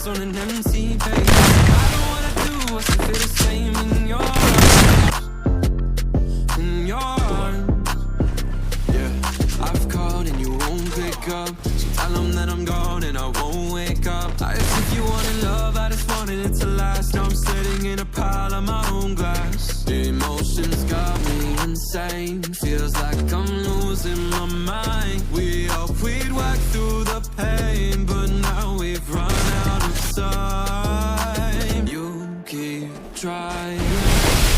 On an empty page, I don't wanna do what's to feel the same in your arms, in your arms. Yeah, I've called and you won't pick up, so tell them that I'm gone and I won't wake up. I think you wanted love, I just wanted it to last. Now I'm sitting in a pile of my own glass. The emotions got me insane, feels like I'm losing my mind. We hoped we'd work through the pain, but now we've run out of time. You keep trying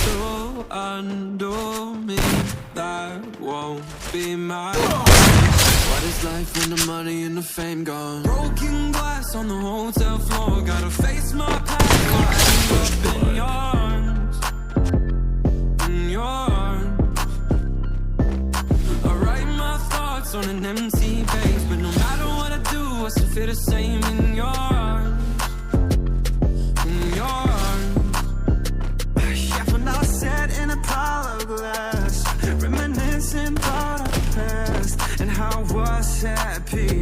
to undo me, that won't be mine. What is life when the money and the fame gone? Broken glass on the hotel floor, gotta face my past, I end up in your arms, in your arms. I write my thoughts on an empty page, but no matter what I do, I still feel the same in your arms, in your arms. Yeah, for now sat in a pile of glass, reminiscing about our past and how I was happy